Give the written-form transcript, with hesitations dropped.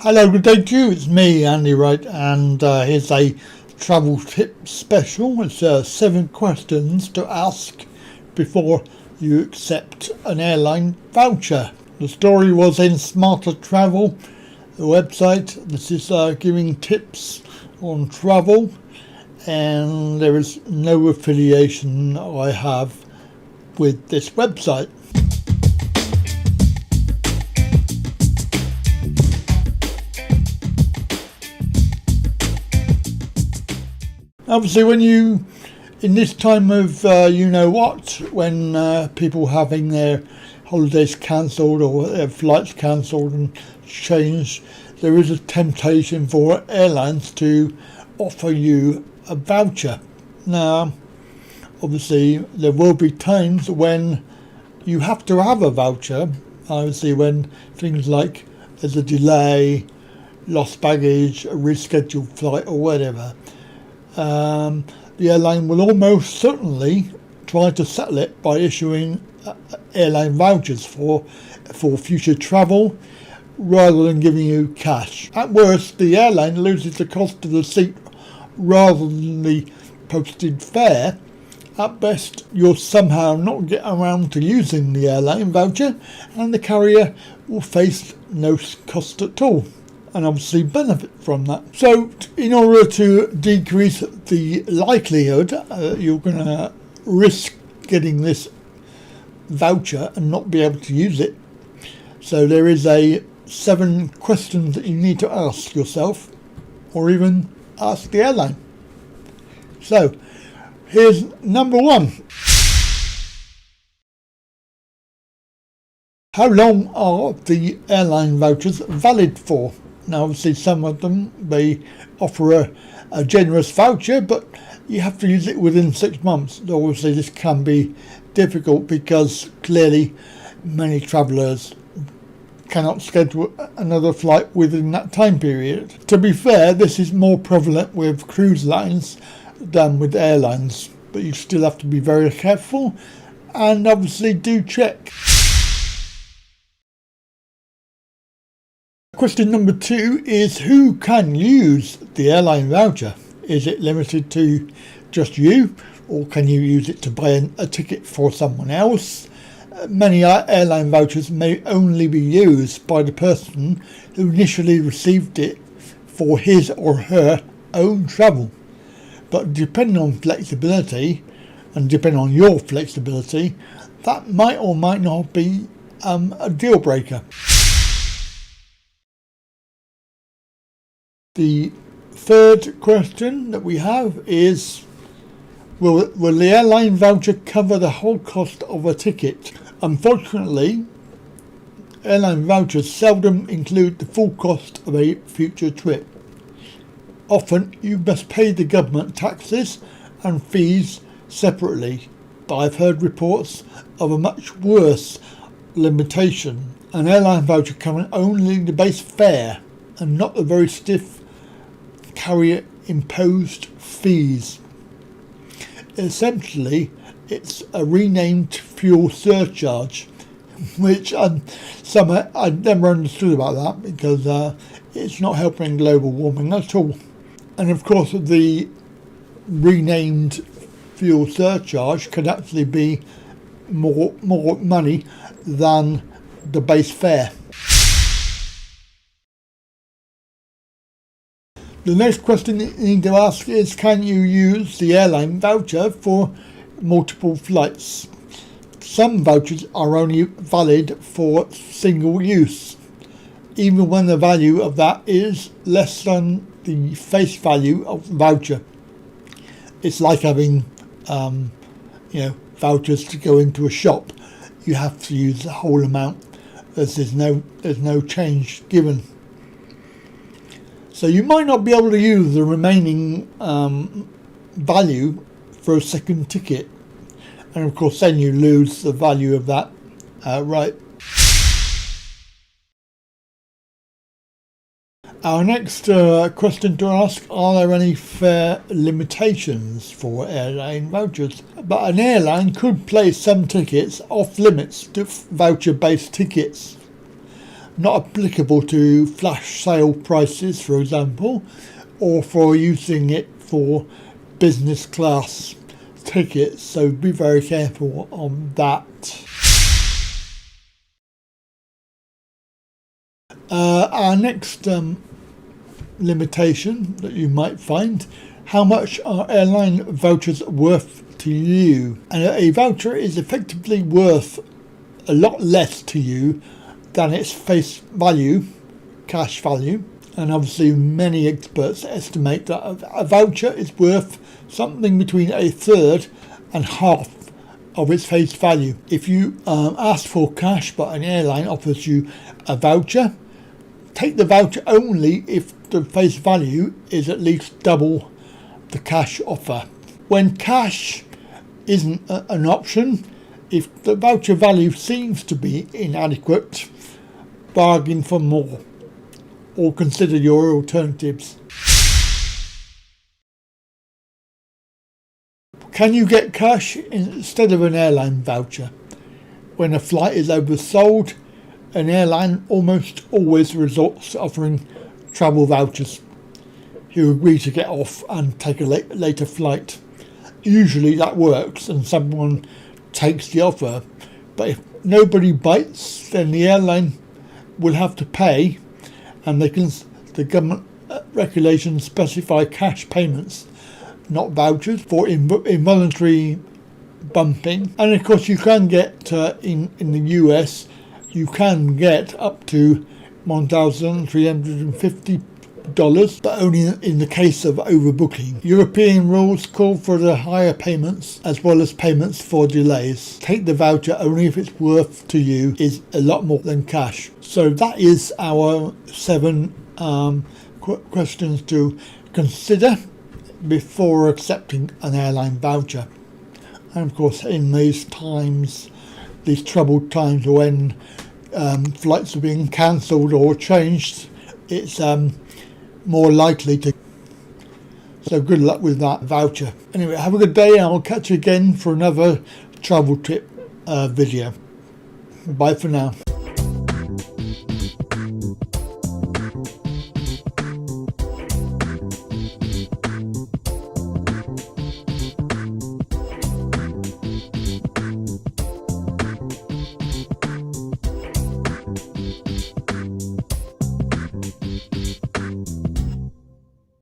Hello, good day to you. It's me, Andy Wright, and here's a travel tip special. It's 7 questions to ask before you accept an airline voucher. The story was in Smarter Travel, the website. This is giving tips on travel, and there is no affiliation I have with this website. Obviously, when you, in this time of when people having their holidays cancelled or their flights cancelled and changed, there is a temptation for airlines to offer you a voucher. Now, obviously, there will be times when you have to have a voucher. Obviously, when things like there's a delay, lost baggage, a rescheduled flight or whatever. The airline will almost certainly try to settle it by issuing airline vouchers for future travel rather than giving you cash. At worst, the airline loses the cost of the seat rather than the posted fare. At best, you'll somehow not get around to using the airline voucher, and the carrier will face no cost at all, and obviously benefit from that. So in order to decrease the likelihood you're going to risk getting this voucher and not be able to use it, so there is 7 questions that you need to ask yourself, or even ask the airline. So here's number 1. How long are the airline vouchers valid for? Now, obviously, some of them, they offer a generous voucher, but you have to use it within 6 months. Obviously, this can be difficult because clearly many travellers cannot schedule another flight within that time period. To be fair, this is more prevalent with cruise lines than with airlines, but you still have to be very careful and obviously do check. Question number 2 is, who can use the airline voucher? Is it limited to just you, or can you use it to buy a ticket for someone else? Many airline vouchers may only be used by the person who initially received it for his or her own travel. But depending on flexibility, and depending on your flexibility, that might or might not be a deal breaker. The third question that we have is, will the airline voucher cover the whole cost of a ticket? Unfortunately, airline vouchers seldom include the full cost of a future trip. Often you must pay the government taxes and fees separately, but I've heard reports of a much worse limitation: an airline voucher covering only the base fare and not the very stiff carrier imposed fees. Essentially, it's a renamed fuel surcharge, which I never understood about that, because it's not helping global warming at all. And of course, the renamed fuel surcharge could actually be more money than the base fare. The next question you need to ask is, can you use the airline voucher for multiple flights? Some vouchers are only valid for single use, even when the value of that is less than the face value of the voucher. It's like having vouchers to go into a shop. You have to use the whole amount, as there's no change given. So you might not be able to use the remaining value for a second ticket, and of course then you lose the value of that outright. Our next question to ask, are there any fare limitations for airline vouchers? But an airline could place some tickets off limits to voucher-based tickets. not applicable to flash sale prices, for example, or for using it for business class tickets, so be very careful on that. Our next limitation that you might find: how much are airline vouchers worth to you? And a voucher is effectively worth a lot less to you than its face value, cash value. And obviously many experts estimate that a voucher is worth something between a third and half of its face value. If you ask for cash but an airline offers you a voucher, take the voucher only if the face value is at least double the cash offer. When cash isn't an option, if the voucher value seems to be inadequate, bargain for more or consider your alternatives. Can you get cash instead of an airline voucher? When a flight is oversold, an airline almost always resorts to offering travel vouchers. You agree to get off and take a later flight. Usually that works and someone takes the offer, but if nobody bites, then the airline will have to pay, and the government regulations specify cash payments, not vouchers, for involuntary bumping. And of course you can get, in the US, you can get up to $1,350, but only in the case of overbooking. European rules call for the higher payments as well as payments for delays. Take the voucher only if it's worth to you is a lot more than cash. So that is our 7 questions to consider before accepting an airline voucher. And of course, in these times, these troubled times when flights are being cancelled or changed, it's more likely to. So good luck with that voucher. Anyway, have a good day, and I'll catch you again for another travel tip video. Bye for now.